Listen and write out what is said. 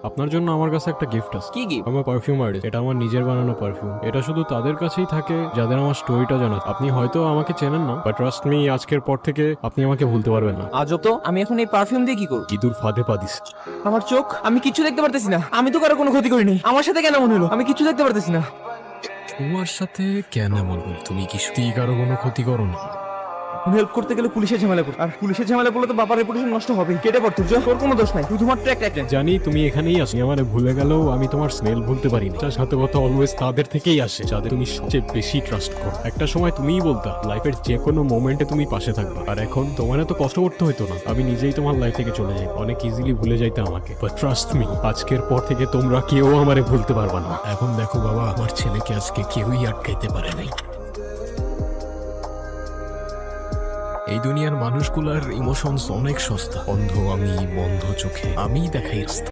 আপনার জন্য আমার কাছে একটা গিফট আছে। কি গিফট? আমার পারফিউম আর্টিস্ট, এটা আমার নিজের বানানো পারফিউম। এটা শুধু তাদের কাছেই থাকে যাদের আমার স্টোরিটা জানা। আপনি হয়তো আমাকে চেনেন না, বাট ট্রাস্ট মি, আজকের পর থেকে আপনি আমাকে ভুলতে পারবেন না। আজব তো, আমি এখন এই পারফিউম দিয়ে কি করব? ইঁদুর ফাঁদে পা দিস। আমার চোখ, আমি কিছু দেখতে পারতেছি না। আমি তো কারো কোনো ক্ষতি করিনি, আমার সাথে কেন মনে হলো? আমি কিছু দেখতে পারতেছি না। তোমার সাথে কেন এমন হল? তুমি কি সত্যিই কারো কোনো ক্ষতি করো না? আমি হেল্প করতে গেলে পুলিশের ঝামেলা পড়ে, আর পুলিশের ঝামেলা পড়লে তো বাবার রেপুটেশন নষ্ট হবে। কেটে পড় তুর্য, তোর কোনো দোষ নাই, শুধুমাত্র একটা অ্যাক্সিডেন্ট। জানি তুমি এখানেই আসি, আমারে ভুলে গেলেও আমি তোমার স্মেল ভুলতে পারি না। তার সাথে কথা অলওয়েজ তাদের থেকেই আসে যাদের তুমি সবচেয়ে বেশি ট্রাস্ট করো। একটা সময় তুমিই বলতা লাইফের যে কোনো মোমেন্টে তুমি পাশে থাকবা, আর এখন তোমার এত কষ্ট করতে হইতো না। আমি নিজেই তোমার লাইফ থেকে চলে যাই, অনেক ইজিলি ভুলে যাইতে আমাকে। বাট ট্রাস্ট মি, আজকের পর থেকে তোমরা কেউ আমারে ভুলতে পারবা না। এখন দেখো বাবা, আমার ছেলেকে আজকে কেউই আটকাইতে পারে নাই। এই দুনিয়ার মানুষগুলার ইমোশনস অনেক সস্তা। অন্ধ আমি, বন্ধ চোখে আমি দেখাই রাস্তা।